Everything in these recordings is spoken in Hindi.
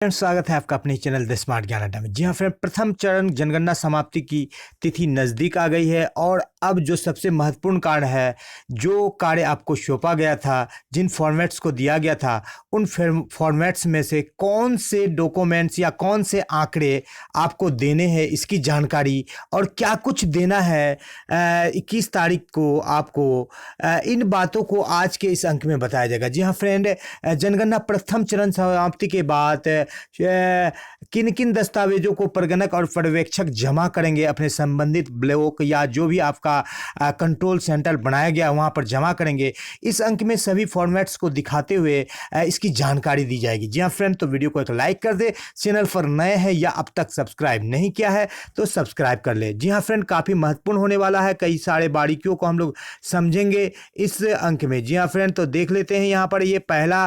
फ्रेंड, स्वागत है आपका अपने चैनल द स्मार्ट ज्ञान अड्डा में। जी हाँ फ्रेंड, प्रथम चरण जनगणना समाप्ति की तिथि नज़दीक आ गई है और अब जो सबसे महत्वपूर्ण कार्य है, जो कार्य आपको सौंपा गया था, जिन फॉर्मेट्स को दिया गया था, उन फॉर्मेट्स में से कौन से डॉक्यूमेंट्स या कौन से आंकड़े आपको देने हैं, इसकी जानकारी और क्या कुछ देना है 21 तारीख को आपको, इन बातों को आज के इस अंक में बताया जाएगा। जी हाँ फ्रेंड, जनगणना प्रथम चरण समाप्ति के बाद किन किन दस्तावेजों को प्रगणक और पर्यवेक्षक जमा करेंगे अपने संबंधित ब्लॉक या जो भी आपका कंट्रोल सेंटर बनाया गया वहां पर जमा करेंगे, इस अंक में सभी फॉर्मेट्स को दिखाते हुए इसकी जानकारी दी जाएगी। जी हाँ फ्रेंड, तो वीडियो को एक लाइक कर दे, चैनल पर नए हैं या अब तक सब्सक्राइब नहीं किया है तो सब्सक्राइब कर ले। जी हाँ फ्रेंड, काफ़ी महत्वपूर्ण होने वाला है, कई सारे बारीकियों को हम लोग समझेंगे इस अंक में। जी हाँ फ्रेंड, तो देख लेते हैं यहाँ पर। ये पहला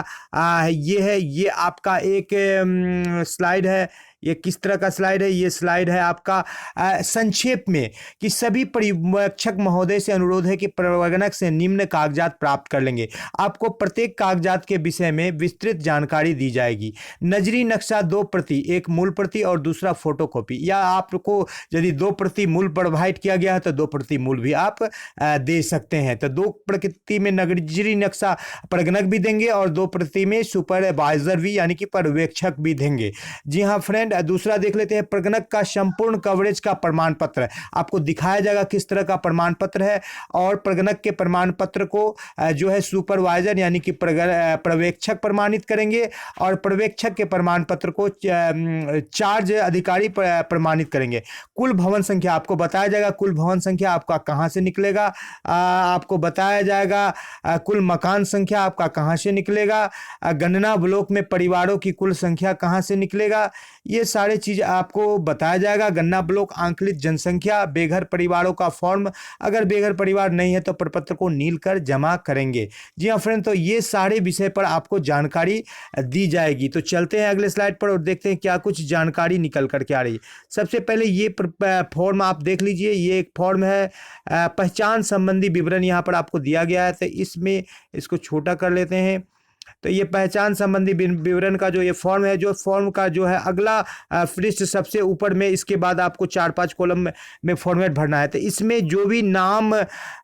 ये आपका एक स्लाइड है। ये किस तरह का स्लाइड है? ये स्लाइड है आपका संक्षेप में कि सभी पर्यवेक्षक महोदय से अनुरोध है कि प्रगणक से निम्न कागजात प्राप्त कर लेंगे। आपको प्रत्येक कागजात के विषय में विस्तृत जानकारी दी जाएगी। नजरी नक्शा 2 प्रति, एक मूल प्रति और दूसरा फोटोकॉपी, या आपको यदि 2 प्रति मूल प्रोवाइड किया गया है तो 2 प्रति मूल भी आप दे सकते हैं। तो 2 प्रति में नजरी नक्शा प्रगणक भी देंगे और 2 प्रति में सुपरवाइजर भी यानी कि पर्यवेक्षक भी देंगे। जी हाँ फ्रेंड, दूसरा देख लेते हैं। प्रगणक का संपूर्ण कवरेज का प्रमाण पत्र आपको दिखाया जाएगा किस तरह का प्रमाण पत्र है, और प्रगणक के प्रमाण पत्र को जो है सुपरवाइजर यानी कि पर्यवेक्षक प्रमाणित करेंगे और पर्यवेक्षक के प्रमाण पत्र को चार्ज अधिकारी प्रमाणित करेंगे। कुल भवन संख्या आपको बताया जाएगा, कुल भवन संख्या आपका कहां से निकलेगा, आपको बताया जाएगा कुल मकान संख्या आपका कहां से निकलेगा, गणना ब्लॉक में परिवारों की कुल संख्या कहां से निकलेगा, ये सारे चीज आपको बताया जाएगा। गणना ब्लॉक आंकलित जनसंख्या, बेघर परिवारों का फॉर्म, अगर बेघर परिवार नहीं है तो प्रपत्र को नील कर जमा करेंगे। जी हाँ फ्रेंड, तो ये सारे विषय पर आपको जानकारी दी जाएगी। तो चलते हैं अगले स्लाइड पर और देखते हैं क्या कुछ जानकारी निकल कर के आ रही है। सबसे पहले ये फॉर्म आप देख लीजिए, ये एक फॉर्म है, पहचान संबंधी विवरण यहाँ पर आपको दिया गया है। तो इसमें इसको छोटा कर लेते हैं। तो ये पहचान संबंधी विवरण का जो ये फॉर्म है, जो फॉर्म का जो है अगला पृष्ठ सबसे ऊपर में, इसके बाद आपको 4-5 कॉलम में फॉर्मेट भरना है। तो इसमें जो भी नाम,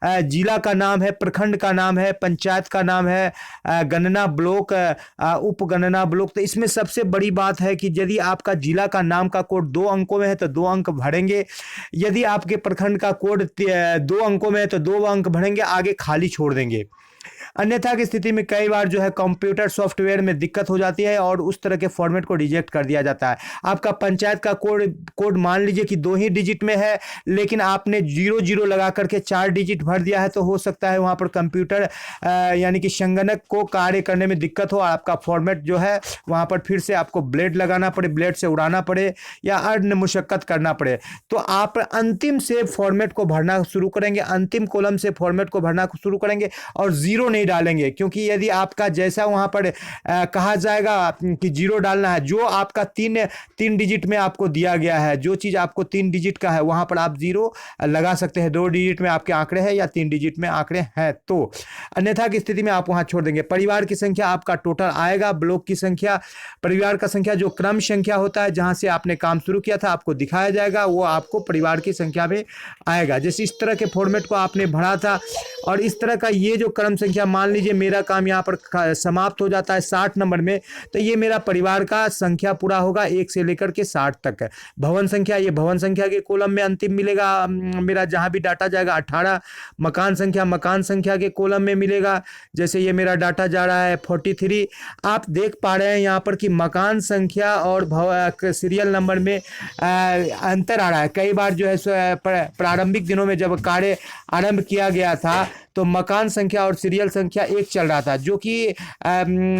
जिला का नाम है, प्रखंड का नाम है, पंचायत का नाम है, गणना ब्लॉक, उप गणना ब्लॉक, तो इसमें सबसे बड़ी बात है कि यदि आपका जिला का नाम का कोड 2 अंकों में है तो 2 अंक भरेंगे। यदि आपके प्रखंड का कोड 2 अंकों में है तो 2 अंक भरेंगे, आगे खाली छोड़ देंगे। अन्यथा की स्थिति में कई बार जो है कंप्यूटर सॉफ्टवेयर में दिक्कत हो जाती है और उस तरह के फॉर्मेट को रिजेक्ट कर दिया जाता है। आपका पंचायत का कोड मान लीजिए कि 2 ही डिजिट में है, लेकिन आपने 00 लगा करके 4 डिजिट भर दिया है, तो हो सकता है वहां पर कंप्यूटर यानी कि संगणक को कार्य करने में दिक्कत हो, आपका फॉर्मेट जो है वहां पर फिर से आपको ब्लेड लगाना पड़े, ब्लेड से उड़ाना पड़े या अन्य मुशक्कत करना पड़े। तो आप अंतिम से फॉर्मेट को भरना शुरू करेंगे, अंतिम कॉलम से फॉर्मेट को भरना शुरू करेंगे और 0 नहीं डालेंगे, क्योंकि यदि आपका जैसा वहां पर कहा जाएगा कि 0 डालना है, जो आपका 3 डिजिट में आपको दिया गया है, जो चीज आपको 3 डिजिट का है वहां पर आप 0 लगा सकते हैं। 2 डिजिट में आपके आंकड़े हैं या 3 डिजिट में आंकड़े हैं, तो अन्यथा की स्थिति में आप वहां छोड़ देंगे। परिवार की संख्या आपका टोटल आएगा, ब्लॉक की संख्या, परिवार का संख्या जो क्रम संख्या होता है जहां से आपने काम शुरू किया था आपको दिखाया जाएगा, वो आपको परिवार की संख्या में आएगा। जैसे इस तरह के फॉर्मेट को आपने भरा था और इस तरह का ये जो क्रम संख्या, मान लीजिए मेरा काम यहाँ पर समाप्त हो जाता है 60 नंबर में, तो ये मेरा परिवार का संख्या पूरा होगा 1 से लेकर के 60 तक। भवन संख्या, ये भवन संख्या के कॉलम में अंतिम मिलेगा मेरा, जहां भी डाटा जाएगा 18। मकान संख्या, मकान संख्या के कॉलम में मिलेगा, जैसे ये मेरा डाटा जा रहा है 43। आप देख पा रहे हैं यहाँ पर कि मकान संख्या और सीरियल नंबर में अंतर आ रहा है। कई बार जो है प्रारंभिक दिनों में जब कार्य आरंभ किया गया था तो मकान संख्या और सीरियल संख्या एक चल रहा था, जो कि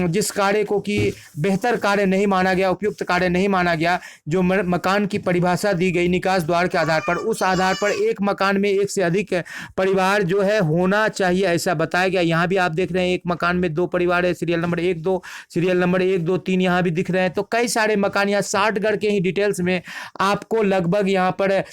जिस कार्य को कि बेहतर कार्य नहीं माना गया, उपयुक्त कार्य नहीं माना गया। जो मकान की परिभाषा दी गई निकास द्वार के आधार पर, उस आधार पर एक मकान में 1 से अधिक परिवार जो है होना चाहिए, ऐसा बताया गया। यहाँ भी आप देख रहे हैं एक मकान में 2 परिवार है, सीरियल नंबर 1 2, सीरियल नंबर 1 2 3 यहाँ भी दिख रहे हैं। तो कई सारे मकान, यहाँ 60 गढ़ के ही डिटेल्स में आपको लगभग यहाँ पर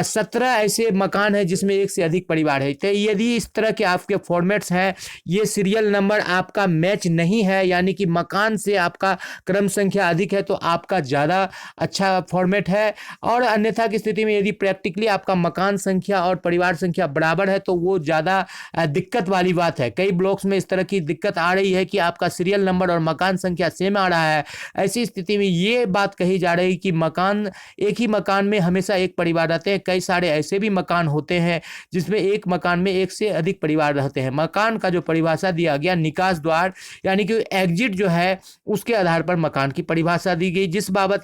17 ऐसे मकान है जिसमें 1 से अधिक परिवार है। तो यदि इस तरह के आपके फॉर्मेट्स हैं ये सीरियल नंबर आपका मैच नहीं है, यानी कि मकान से आपका क्रम संख्या अधिक है तो आपका ज़्यादा अच्छा फॉर्मेट है। और अन्यथा की स्थिति में यदि प्रैक्टिकली आपका मकान संख्या और परिवार संख्या बराबर है तो वो ज़्यादा दिक्कत वाली बात है। कई ब्लॉक्स में इस तरह की दिक्कत आ रही है कि आपका सीरियल नंबर और मकान संख्या सेम आ रहा है। ऐसी स्थिति में ये बात कही जा रही है कि मकान, एक ही मकान में हमेशा एक परिवार रहते हैं। कई सारे ऐसे भी मकान होते हैं जिसमें एक मकान में एक से अधिक परिवार रहते हैं। मकान का जो परिभाषा दिया गया निकास द्वार यानी कि एग्जिट जो है उसके आधार पर मकान की परिभाषा दी गई, जिस बाबत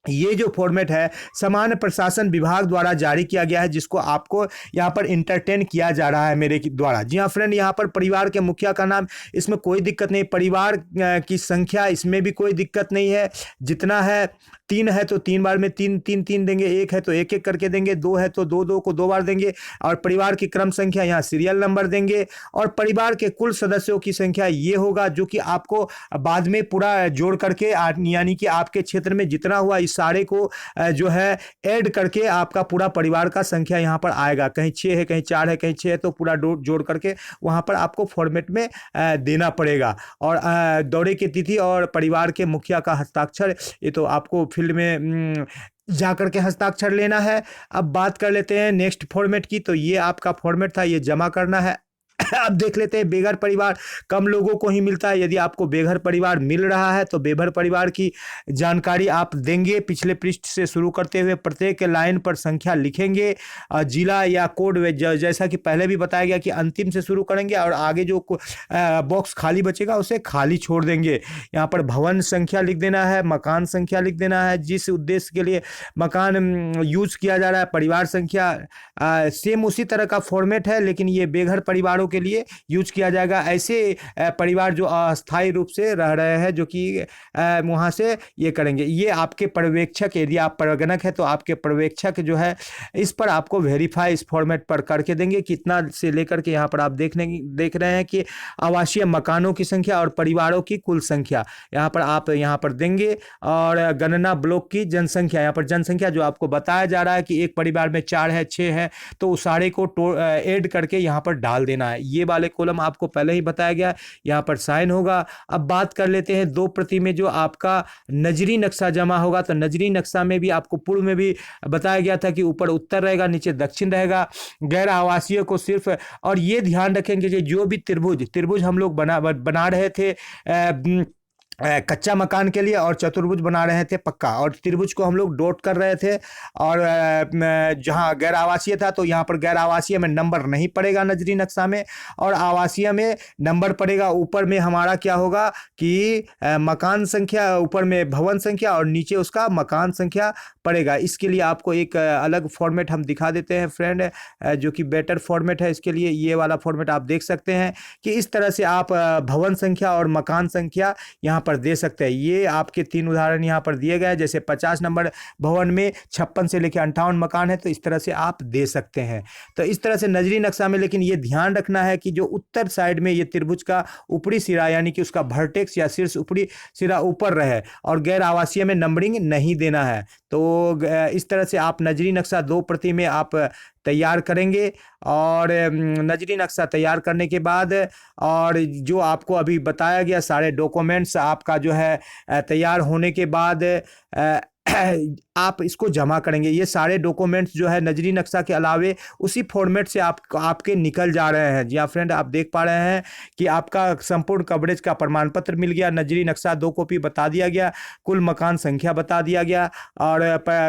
ये जो फॉर्मेट है सामान्य प्रशासन विभाग द्वारा जारी किया गया है, जिसको आपको यहाँ पर इंटरटेन किया जा रहा है मेरे द्वारा। जी हाँ फ्रेंड, यहाँ पर परिवार के मुखिया का नाम, इसमें कोई दिक्कत नहीं। परिवार की संख्या इसमें भी कोई दिक्कत नहीं है। जितना है 3 है तो 3 बार में 3 देंगे, 1 है तो 1 करके देंगे, 2 है तो 2 को 2 बार देंगे, और परिवार की क्रम संख्या यहाँ सीरियल नंबर देंगे। और परिवार के कुल सदस्यों की संख्या ये होगा जो कि आपको बाद में पूरा जोड़ करके यानी कि आपके क्षेत्र में जितना हुआ इस सारे को जो है ऐड करके आपका पूरा परिवार का संख्या यहाँ पर आएगा। कहीं 6 है, कहीं 4 है, कहीं 6 है, तो पूरा जोड़ करके वहाँ पर आपको फॉर्मेट में देना पड़ेगा। और दौरे की तिथि और परिवार के मुखिया का हस्ताक्षर, ये तो आपको फील्ड में जा करके हस्ताक्षर लेना है। अब बात कर लेते हैं नेक्स्ट फॉर्मेट की। तो ये आपका फॉर्मेट था, ये जमा करना है। अब देख लेते हैं बेघर परिवार कम लोगों को ही मिलता है। यदि आपको बेघर परिवार मिल रहा है तो बेघर परिवार की जानकारी आप देंगे। पिछले पृष्ठ से शुरू करते हुए प्रत्येक लाइन पर संख्या लिखेंगे, जिला या कोड जैसा कि पहले भी बताया गया कि अंतिम से शुरू करेंगे और आगे जो बॉक्स खाली बचेगा उसे खाली छोड़ देंगे। यहाँ पर भवन संख्या लिख देना है, मकान संख्या लिख देना है, जिस उद्देश्य के लिए मकान यूज किया जा रहा है। परिवार संख्या सेम उसी तरह का फॉर्मेट है, लेकिन ये बेघर परिवारों के लिए यूज किया जाएगा। ऐसे परिवार जो अस्थायी रूप से रह रहे हैं, जो कि वहां से ये करेंगे। ये आपके पर्यवेक्षक, यदि आप प्रगणक है तो आपके पर्यवेक्षक जो है इस पर आपको वेरीफाई इस फॉर्मेट पर करके देंगे। कितना से लेकर के यहाँ पर आप देख रहे हैं कि आवासीय मकानों की संख्या और परिवारों की कुल संख्या यहाँ पर आप यहाँ पर देंगे। और गणना ब्लॉक की जनसंख्या, यहाँ पर जनसंख्या जो आपको बताया जा रहा है कि एक परिवार में 4 है, 6 है, तो उस सारे को ऐड करके यहाँ पर डाल देना है। ये वाले कॉलम आपको पहले ही बताया गया, यहाँ पर साइन होगा। अब बात कर लेते हैं 2 प्रति में जो आपका नजरी नक्शा जमा होगा। तो नजरी नक्शा में भी आपको पूर्व में भी बताया गया था कि ऊपर उत्तर रहेगा, नीचे दक्षिण रहेगा। गैर आवासीय को सिर्फ, और ये ध्यान रखेंगे कि जो भी त्रिभुज हम लोग बना रहे थे कच्चा मकान के लिए, और चतुर्भुज बना रहे थे पक्का, और त्रिभुज को हम लोग डॉट कर रहे थे। और जहां गैर आवासीय था तो यहाँ पर गैर आवासीय में नंबर नहीं पड़ेगा नजरी नक्शा में, और आवासीय में नंबर पड़ेगा। ऊपर में हमारा क्या होगा कि मकान संख्या, ऊपर में भवन संख्या और नीचे उसका मकान संख्या पड़ेगा। इसके लिए आपको एक अलग फॉर्मेट हम दिखा देते हैं फ्रेंड, जो कि बेटर फॉर्मेट है। इसके लिए ये वाला फॉर्मेट आप देख सकते हैं कि इस तरह से आप भवन संख्या और मकान संख्या यहाँ पर दे सकते हैं। ये आपके 3 उदाहरण यहाँ पर दिए गए हैं। जैसे 50 नंबर भवन में 56 से लेकर 58 मकान है, तो इस तरह से आप दे सकते हैं। तो इस तरह से नजरी नक्शा में, लेकिन ये ध्यान रखना है कि जो उत्तर साइड में ये त्रिभुज का ऊपरी सिरा यानी कि उसका वर्टेक्स या शीर्ष ऊपरी सिरा ऊपर रहे, और गैर आवासीय में नंबरिंग नहीं देना है। तो इस तरह से आप नजरी नक्शा 2 प्रति में आप तैयार करेंगे। और नजरी नक्शा तैयार करने के बाद, और जो आपको अभी बताया गया सारे डॉक्यूमेंट्स आपका जो है तैयार होने के बाद आप इसको जमा करेंगे। ये सारे डॉक्यूमेंट्स जो है नजरी नक्शा के अलावे उसी फॉर्मेट से आपके निकल जा रहे हैं। जी हाँ फ्रेंड, आप देख पा रहे हैं कि आपका संपूर्ण कवरेज का प्रमाण पत्र मिल गया, नजरी नक्शा 2 कॉपी बता दिया गया, कुल मकान संख्या बता दिया गया, और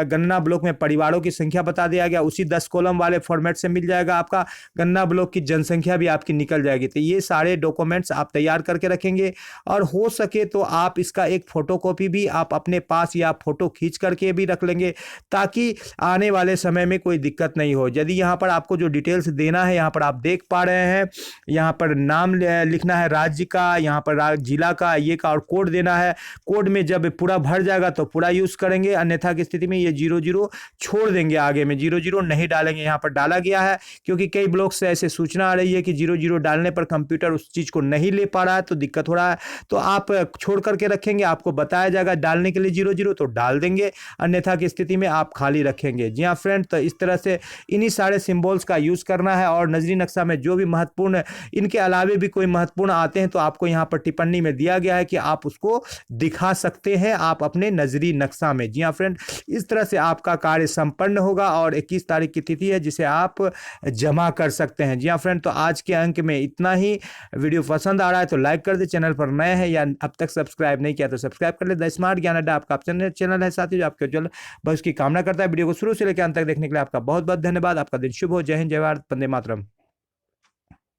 गणना ब्लॉक में परिवारों की संख्या बता दिया गया। उसी 10 कॉलम वाले फॉर्मेट से मिल जाएगा आपका गणना ब्लॉक की जनसंख्या भी आपकी निकल जाएगी। तो ये सारे डॉक्यूमेंट्स आप तैयार करके रखेंगे, और हो सके तो आप इसका एक फोटोकॉपी भी आप अपने पास या फोटो खींच करके भी रख लेंगे, ताकि आने वाले समय में कोई दिक्कत नहीं हो। यदि यहाँ पर आपको जो डिटेल्स देना है, यहाँ पर आप देख पा रहे हैं, यहाँ पर नाम लिखना है राज्य का, यहाँ पर जिला का, ये का, और कोड देना है। कोड में जब पूरा भर जाएगा तो पूरा यूज करेंगे, अन्यथा की स्थिति में ये 00 छोड़ देंगे, आगे में 00 नहीं डालेंगे। यहाँ पर डाला गया है क्योंकि कई ब्लॉक से ऐसे सूचना आ रही है कि 00 डालने पर कंप्यूटर उस चीज को नहीं ले पा रहा है, तो दिक्कत हो रहा है। तो आप छोड़ करके रखेंगे, आपको बताया जाएगा डालने के लिए 00 तो डाल देंगे। रखेंगे, अन्यथा की स्थिति में आप खाली रखेंगे। जी हाँ फ्रेंड, तो इस तरह से इन्हीं सारे सिंबल्स का यूज़ करना है और नजरी नक्शा में जो भी महत्वपूर्ण, इनके अलावे भी कोई महत्वपूर्ण आते हैं तो आपको यहाँ पर टिप्पणी में दिया गया है कि आप उसको दिखा सकते हैं आप अपने नजरी नक्शा में। जी हाँ फ्रेंड, इस तरह से आपका कार्य संपन्न होगा और 21 तारीख की तिथि है जिसे आप जमा कर सकते हैं। जी हाँ फ्रेंड, तो आज के अंक में इतना ही। वीडियो पसंद आ रहा है तो लाइक कर दे, चैनल पर नए हैं या अब तक सब्सक्राइब नहीं किया तो सब्सक्राइब कर ले। द स्मार्ट ज्ञान अड्डा आपका चैनल है, साथ ही जो आपके उज्जवल भविष्य की कामना करता है। वीडियो को शुरू से लेकर अंत तक देखने के लिए आपका बहुत बहुत धन्यवाद। आपका दिन शुभ हो। जय हिंद, जय भारत, वंदे मातरम।